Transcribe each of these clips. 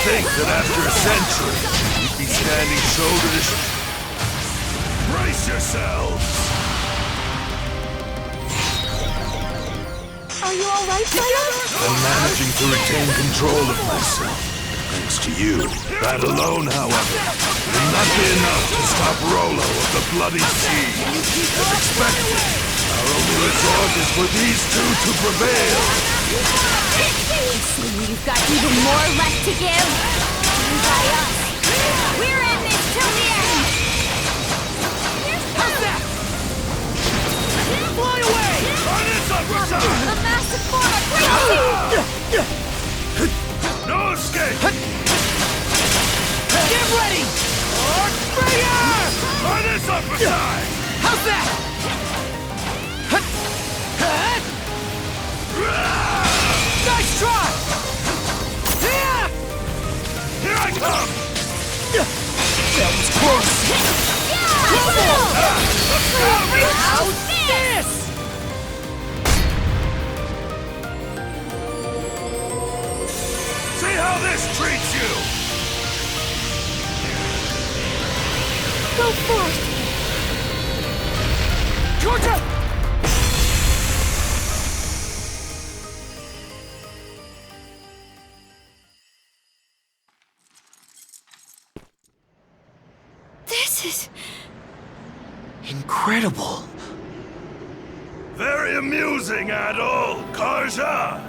think that after a century, we'd be standing shoulder to shoulder? Brace yourselves! Are you alright, Fire? I'm managing to retain control of myself. Thanks to you. That alone, however, will not be enough to stop Rolo of the Bloody Sea. As expected, our only resort is for these two to prevail. So you've got even more left to give? And by us. We're in this till the end! How's that? Fly away! On its upper side! A massive form of crazy! No escape! Get ready! Fire! On its upper side! How's that? Nice try! Here I come! That was close! How's this? See how this treats you! Go forth! Georgia! This is... incredible! Very amusing, Adol, Karja!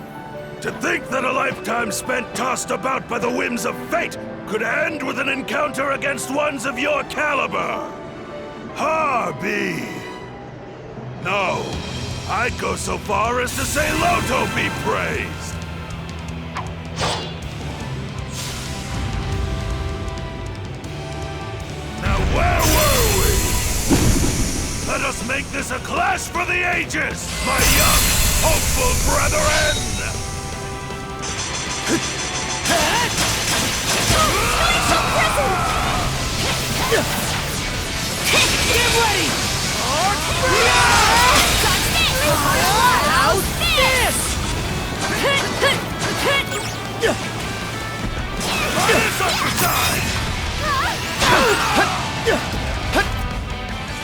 To think that a lifetime spent tossed about by the whims of fate could end with an encounter against ones of your caliber! Harbi! No, I'd go so far as to say Loto be praised! Now where were we? Let us make this a clash for the ages, my young, hopeful brethren! Get ready! How's this? On this upper side!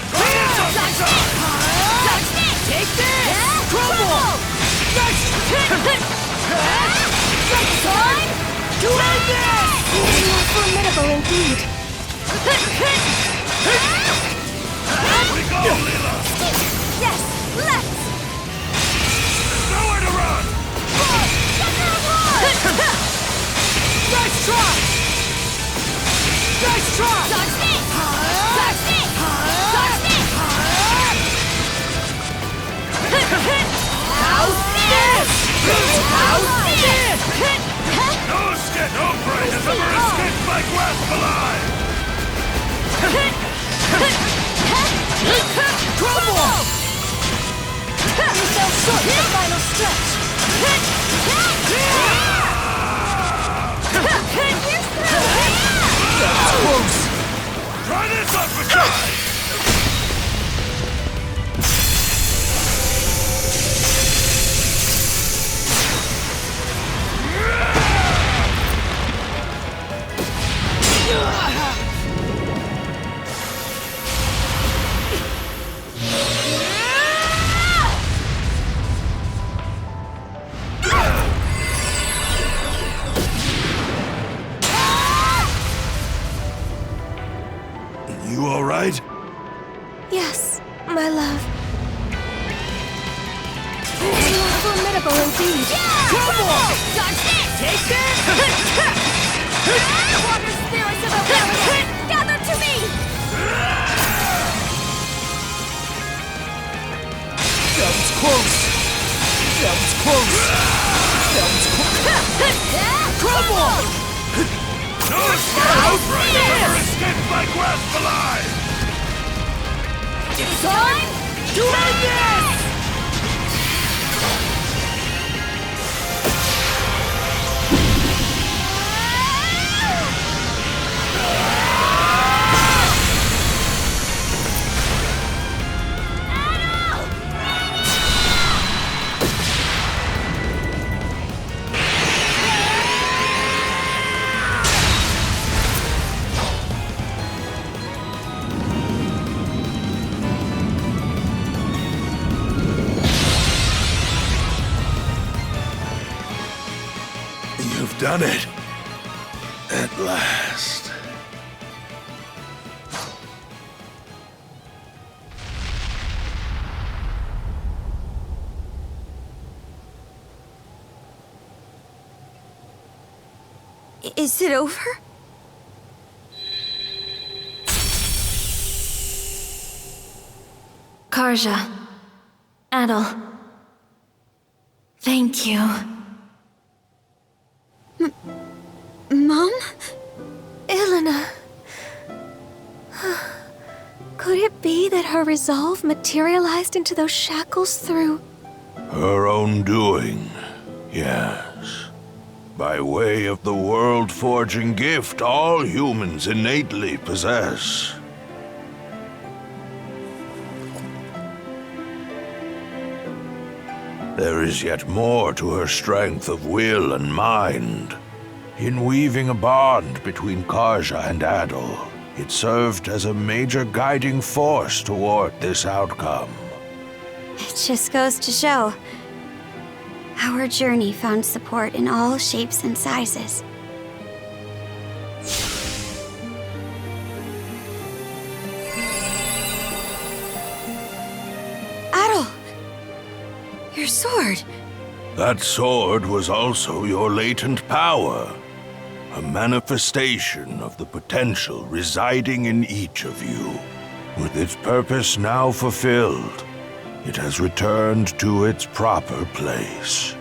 On this upper side! Take this! Crumble! Nice! Time To end this! You are formidable indeed. We go, Leela! Yes, let's! There's nowhere to run! Nice try! Nice try! Dodge this! Dodge this! Dodge this! How's this? How's this? No escape! No prey has ever escaped my grasp alive! Crumble! You fell short of the final stretch. That's close! Try this upper side! You all right? Yes, my love. You are formidable indeed. Crumble! Dodge this! Take this! Water spirits of Oblivion, gather to me! That was close! That was close! That was close! Crumble! No escape! Prey has ever escaped my grasp alive! It's time To end this! done it. At last. Is it over? Karja. Adol. Thank you. Mom? Elena. Could it be that her resolve materialized into those shackles through... Her own doing, yes. By way of the world-forging gift all humans innately possess. There is yet more to her strength of will and mind. In weaving a bond between Karja and Adol, it served as a major guiding force toward this outcome. It just goes to show. Our journey found support in all shapes and sizes. Adol! Your sword! That sword was also your latent power. A manifestation of the potential residing in each of you. With its purpose now fulfilled, it has returned to its proper place.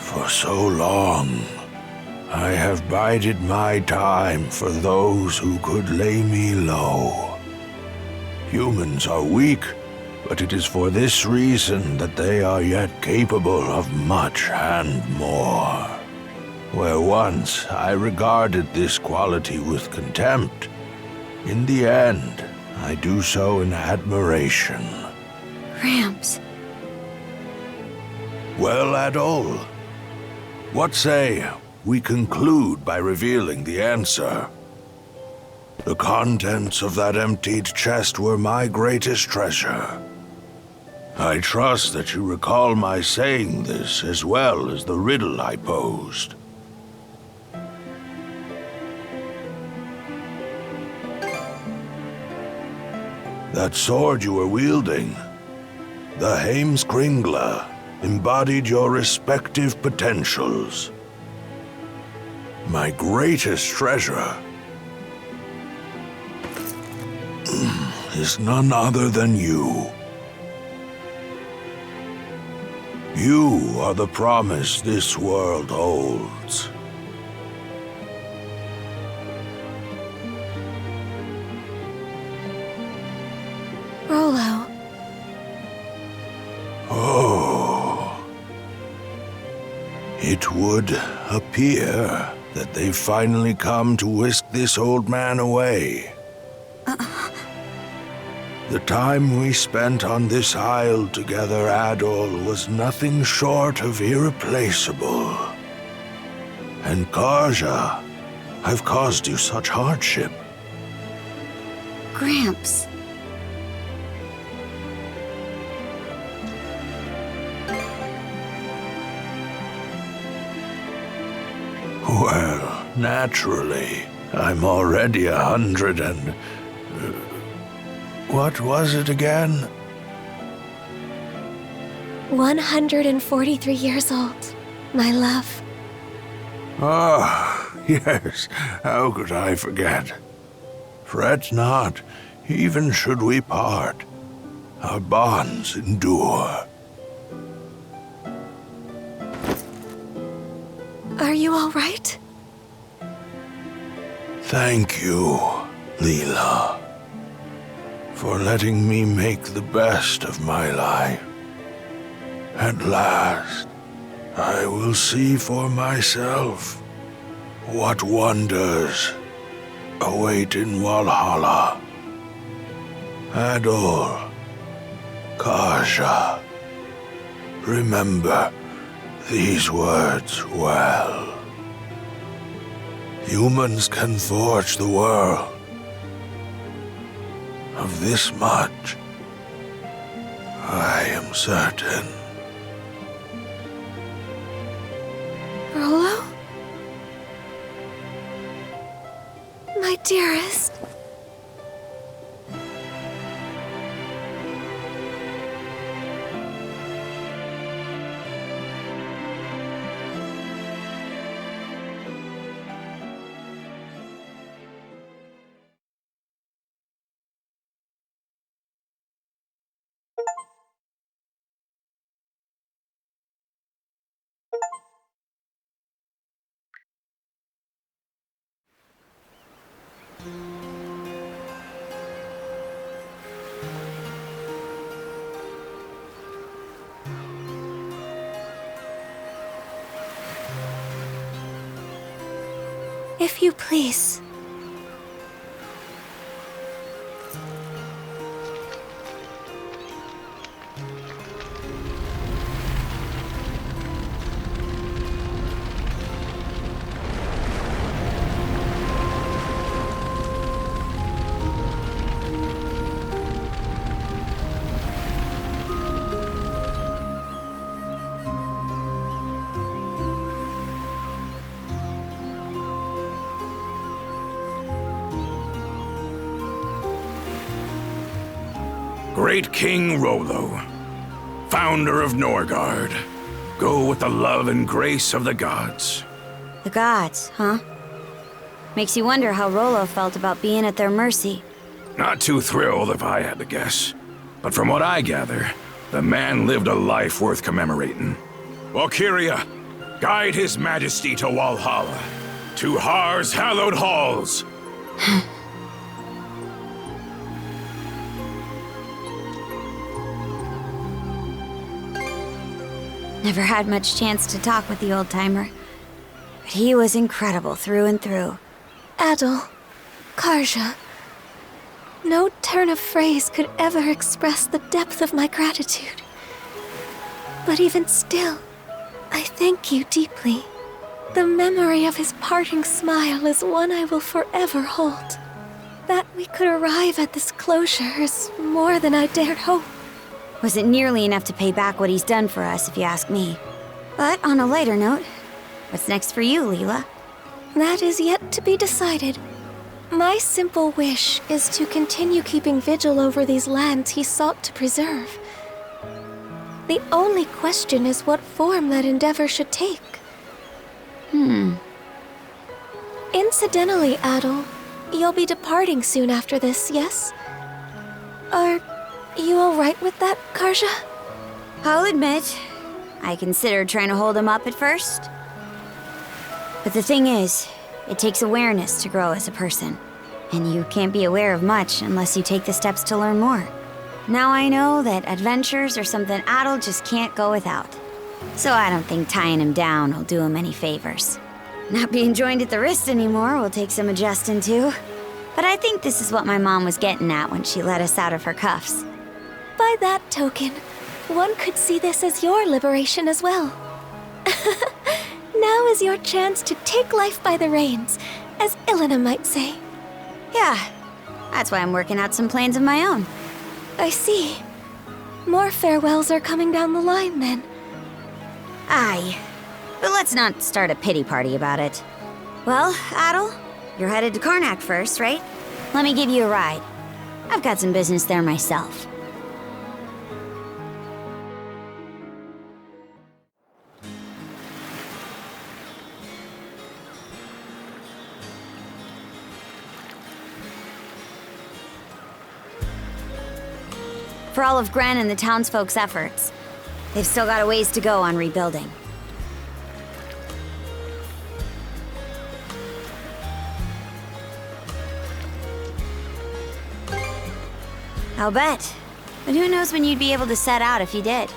For so long, I have bided my time for those who could lay me low. Humans are weak, but it is for this reason that they are yet capable of much and more. Where once I regarded this quality with contempt, in the end, I do so in admiration. Gramps. Well, Adol, what say we conclude by revealing the answer? The contents of that emptied chest were my greatest treasure. I trust that you recall my saying this as well as the riddle I posed. That sword you were wielding, the Heimskringla, embodied your respective potentials. My greatest treasure is none other than you. You are the promise this world holds. Rolo. Oh. It would appear that they've finally come to whisk this old man away. The time we spent on this isle together, Adol, was nothing short of irreplaceable. And Karja, I've caused you such hardship. Gramps. Well, naturally. I'm already 100 and... what was it again? 143 years old, my love. Ah, yes. How could I forget? Fret not, even should we part. Our bonds endure. Are you all right? Thank you, Leela, for letting me make the best of my life. At last, I will see for myself what wonders await in Valhalla. Adol, Karja, remember these words well. Humans can forge the world. Of this much, I am certain. Rolo? my dearest. If you please. Great King Rollo, founder of Norgard, go with the love and grace of the gods. The gods, huh? Makes you wonder how Rollo felt about being at their mercy. Not too thrilled if I had to guess. But from what I gather, the man lived a life worth commemorating. Valkyria, guide his majesty to Walhalla, to Har's hallowed halls. Never had much chance to talk with the old-timer, but he was incredible through and through. Adol, Karja. No turn of phrase could ever express the depth of my gratitude. But even still, I thank you deeply. The memory of his parting smile is one I will forever hold. That we could arrive at this closure is more than I dared hope. Wasn't nearly enough to pay back what he's done for us, if you ask me. But on a lighter note, what's next for you, Leela? That is yet to be decided. My simple wish is to continue keeping vigil over these lands he sought to preserve. The only question is what form that endeavor should take. Incidentally, Adol, you'll be departing soon after this, yes? Are you alright with that, Karja? I'll admit, I considered trying to hold him up at first. But the thing is, it takes awareness to grow as a person. And you can't be aware of much unless you take the steps to learn more. Now I know that adventures are something Adol just can't go without. So I don't think tying him down will do him any favors. Not being joined at the wrist anymore will take some adjusting to. But I think this is what my mom was getting at when she let us out of her cuffs. By that token, one could see this as your liberation as well. Now is your chance to take life by the reins, as Ilena might say. Yeah, that's why I'm working out some plans of my own. I see. More farewells are coming down the line, then. Aye, but let's not start a pity party about it. Well, Adol, you're headed to Karnak first, right? Let me give you a ride. I've got some business there myself. For all of Gren and the townsfolk's efforts, they've still got a ways to go on rebuilding. I'll bet. But who knows when you'd be able to set out if you did.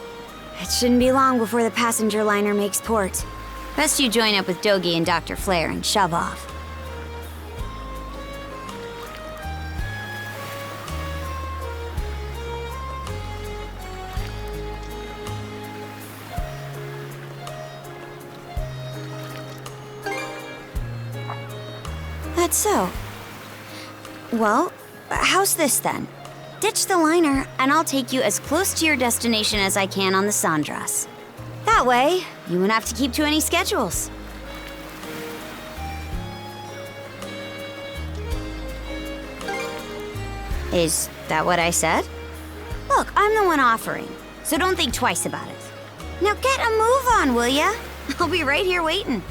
It shouldn't be long before the passenger liner makes port. Best you join up with Dogi and Dr. Flare and shove off. That's so. Well, how's this then? Ditch the liner, and I'll take you as close to your destination as I can on the Sandras. That way, you won't have to keep to any schedules. Is that what I said? Look, I'm the one offering, so don't think twice about it. Now get a move on, will ya? I'll be right here waiting.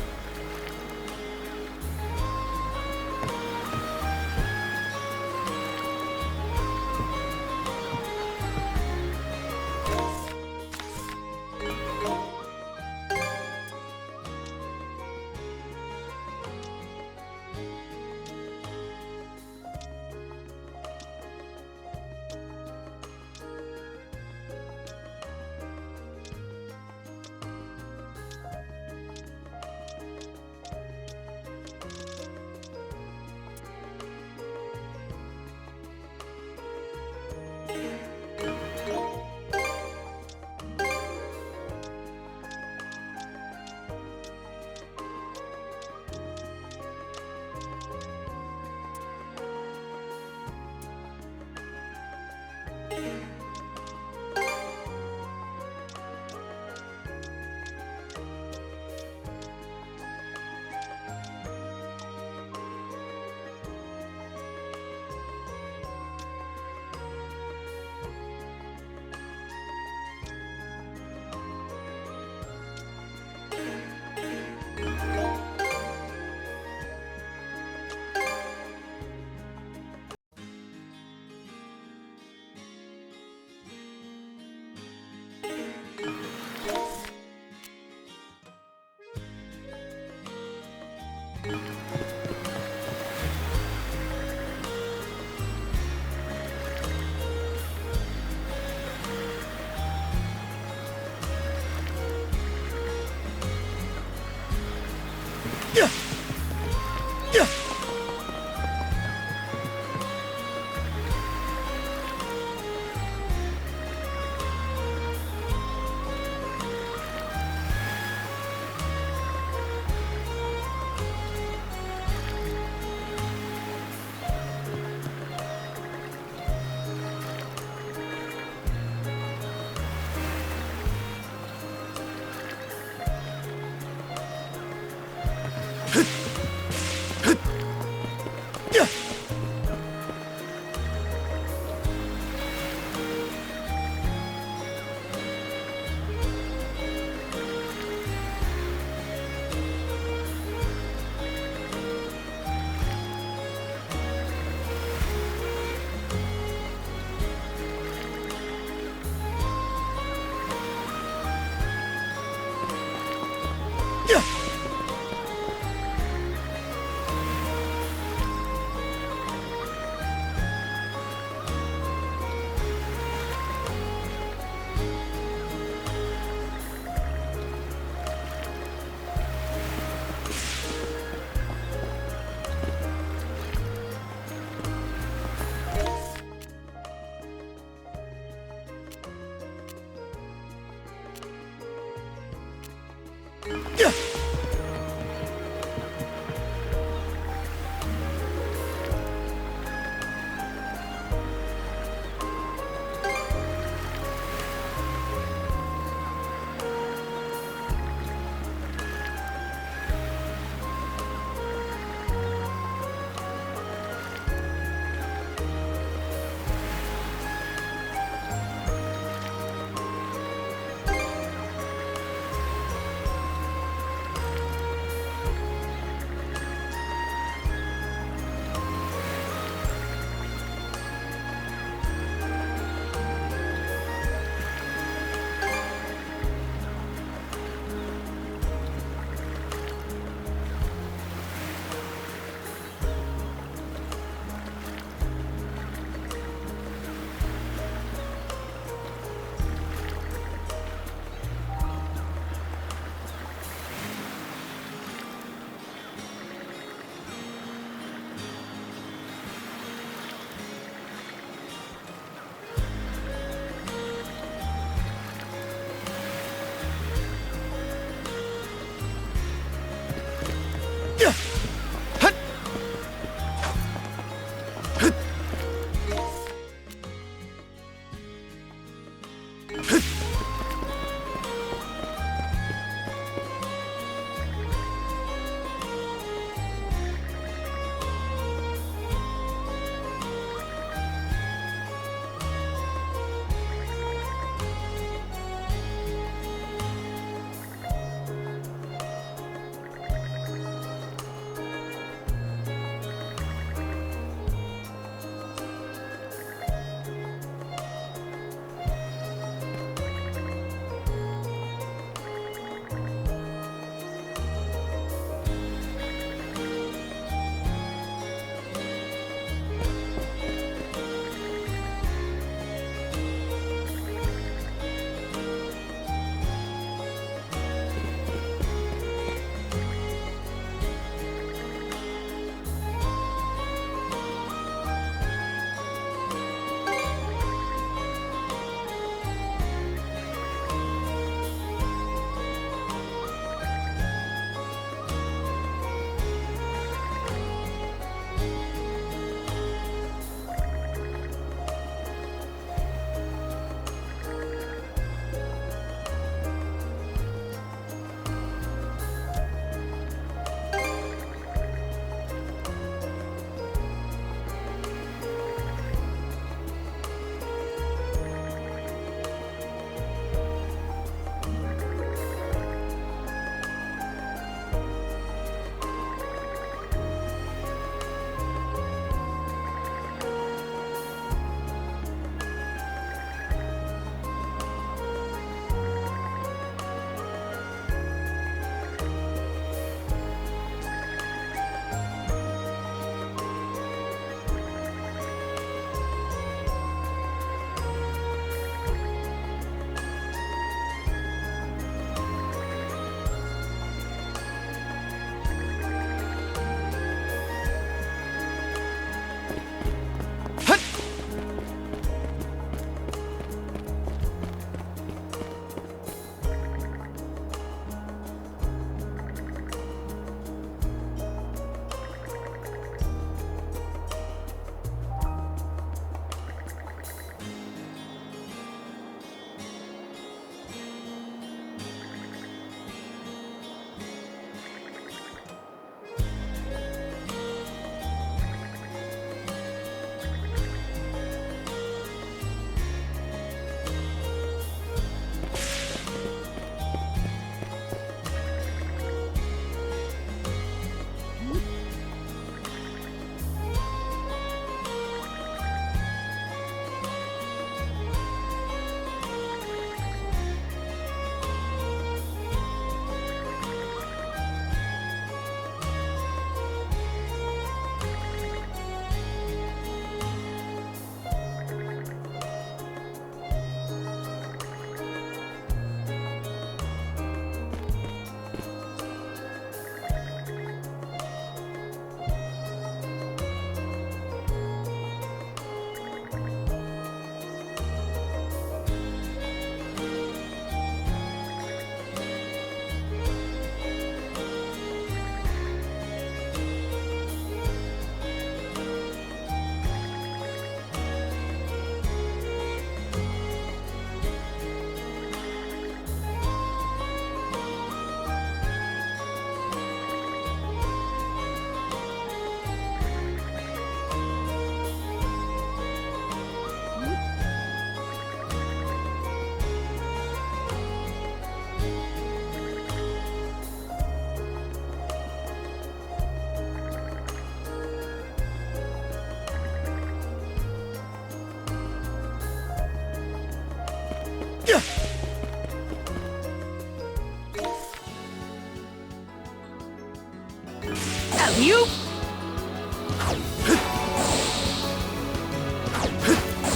Alley-oop!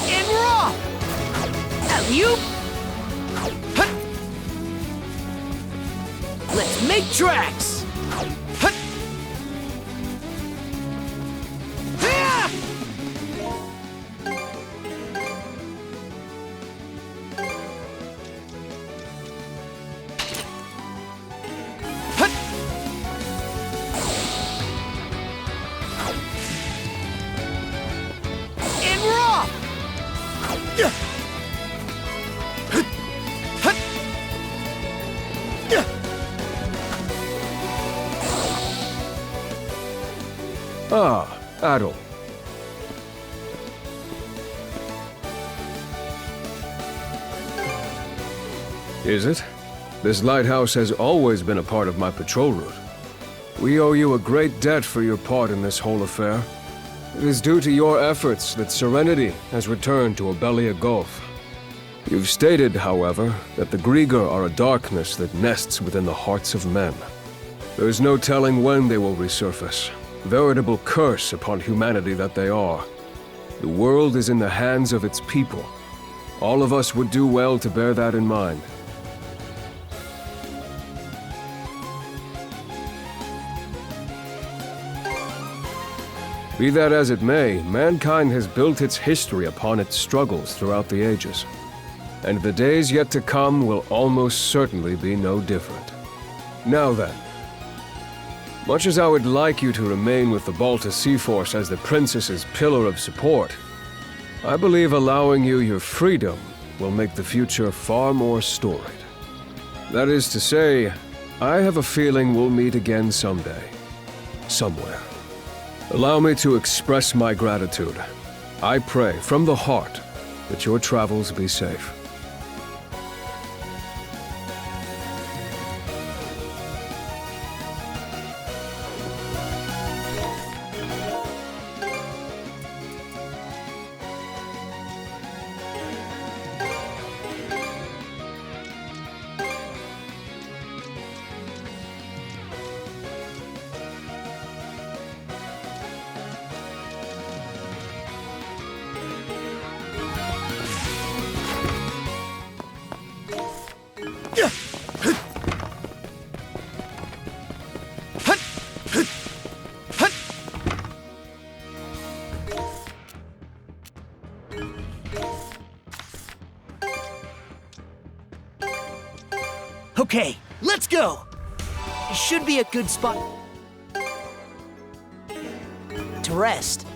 And we're off! Alley-oop! Let's make tracks! Hiya! And we're off! Ah, Adol. Is it? This lighthouse has always been a part of my patrol route. We owe you a great debt for your part in this whole affair. It is due to your efforts that Serenity has returned to Abelia Gulf. You've stated, however, that the Grieger are a darkness that nests within the hearts of men. There is no telling when they will resurface. Veritable curse upon humanity that they are. The world is in the hands of its people. All of us would do well to bear that in mind. Be that as it may, mankind has built its history upon its struggles throughout the ages. And the days yet to come will almost certainly be no different. Now then, much as I would like you to remain with the Balta Sea Force as the Princess's pillar of support, I believe allowing you your freedom will make the future far more storied. That is to say, I have a feeling we'll meet again someday. Somewhere. Allow me to express my gratitude. I pray from the heart that your travels be safe. Okay, let's go! It should be a good spot to rest.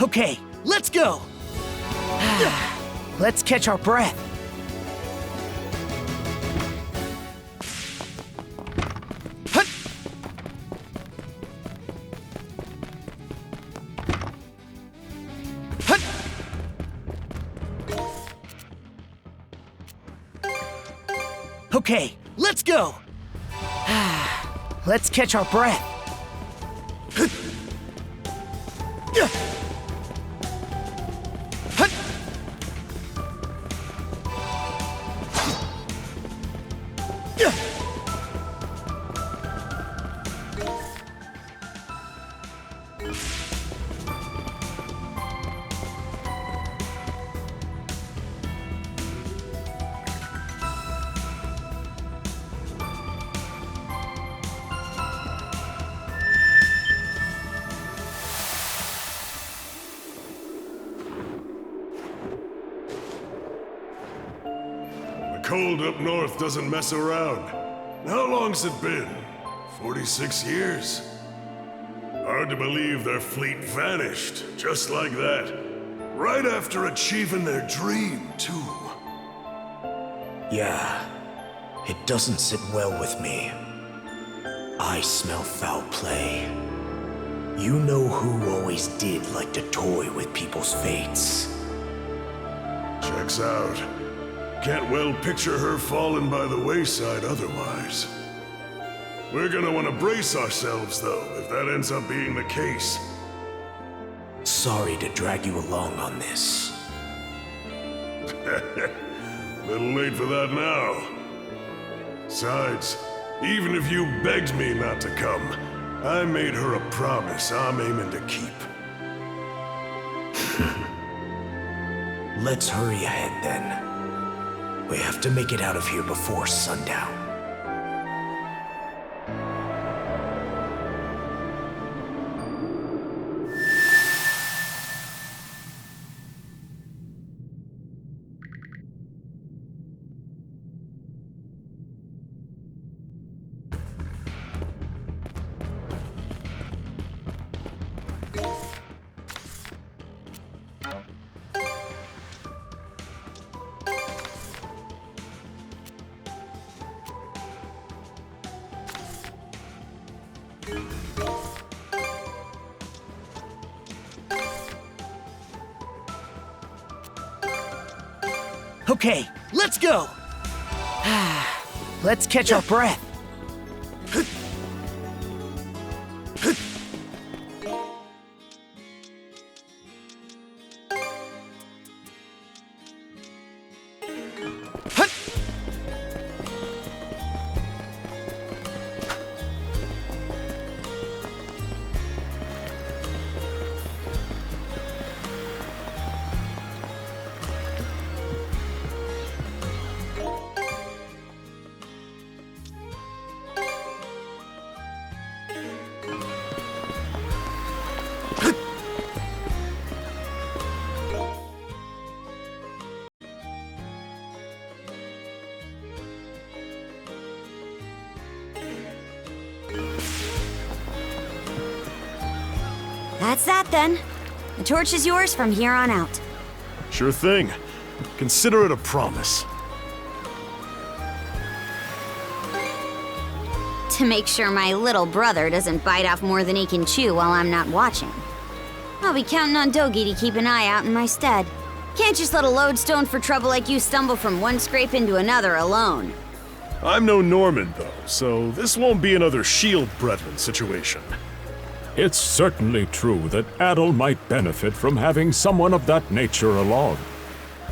Okay, let's go! Let's catch our breath. Hut! Hut! Okay, let's go! Let's catch our breath. Hut! The cold up north doesn't mess around. How long's it been? 46 years? Hard to believe their fleet vanished, just like that. Right after achieving their dream, too. Yeah, it doesn't sit well with me. I smell foul play. You know who always did like to toy with people's fates. Checks out. Can't well picture her falling by the wayside otherwise. We're gonna want to brace ourselves, though, if that ends up being the case. Sorry to drag you along on this. Little late for that now. Besides, even if you begged me not to come, I made her a promise I'm aiming to keep. Let's hurry ahead then. We have to make it out of here before sundown. Okay, let's go! Let's catch our breath. Hut! That's that then. The torch is yours from here on out. Sure thing. Consider it a promise. To make sure my little brother doesn't bite off more than he can chew while I'm not watching. I'll be counting on Dogi to keep an eye out in my stead. Can't just let a lodestone for trouble like you stumble from one scrape into another alone. I'm no Norman, though, so this won't be another Shield Brethren situation. It's certainly true that Adol might benefit from having someone of that nature along.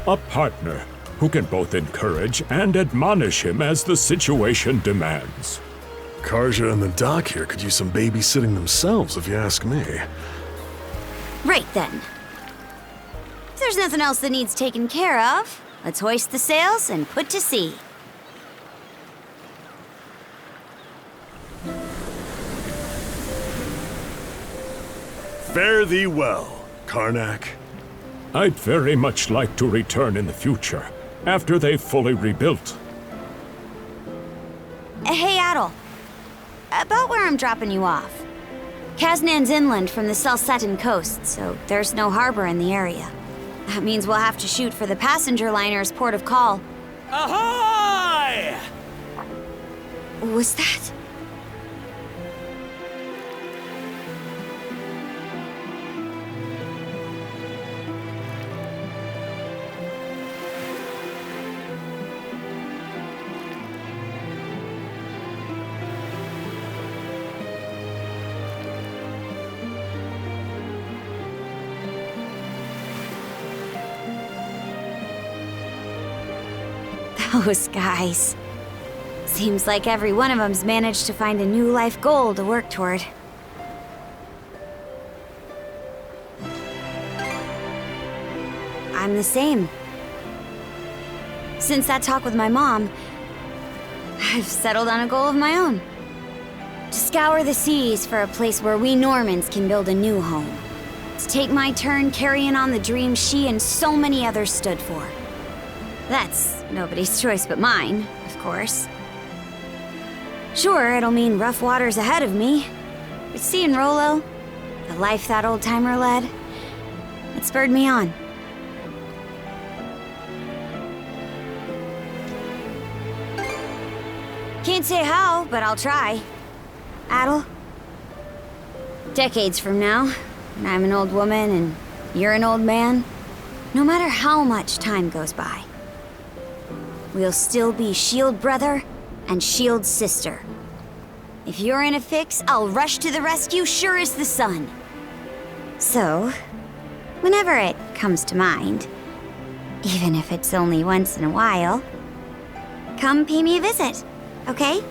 A partner who can both encourage and admonish him as the situation demands. Karja and the doc here could use some babysitting themselves, if you ask me. Right then. If there's nothing else that needs taken care of, let's hoist the sails and put to sea. Fare thee well, Karnak. I'd very much like to return in the future, after they've fully rebuilt. Hey, Adol. About where I'm dropping you off. Kaznan's inland from the Selsetan coast, so there's no harbor in the area. That means we'll have to shoot for the passenger liner's port of call. Ahoy! Was that? Those guys. Seems like every one of them's managed to find a new life goal to work toward. I'm the same. Since that talk with my mom, I've settled on a goal of my own. To scour the seas for a place where we Normans can build a new home. To take my turn carrying on the dream she and so many others stood for. That's nobody's choice but mine, of course. Sure, it'll mean rough waters ahead of me, but seeing Rolo, the life that old-timer led, it spurred me on. Can't say how, but I'll try. Adol? Decades from now, when I'm an old woman and you're an old man, no matter how much time goes by, we'll still be shield brother and shield sister. If you're in a fix, I'll rush to the rescue sure as the sun. So, whenever it comes to mind, even if it's only once in a while, come pay me a visit, okay?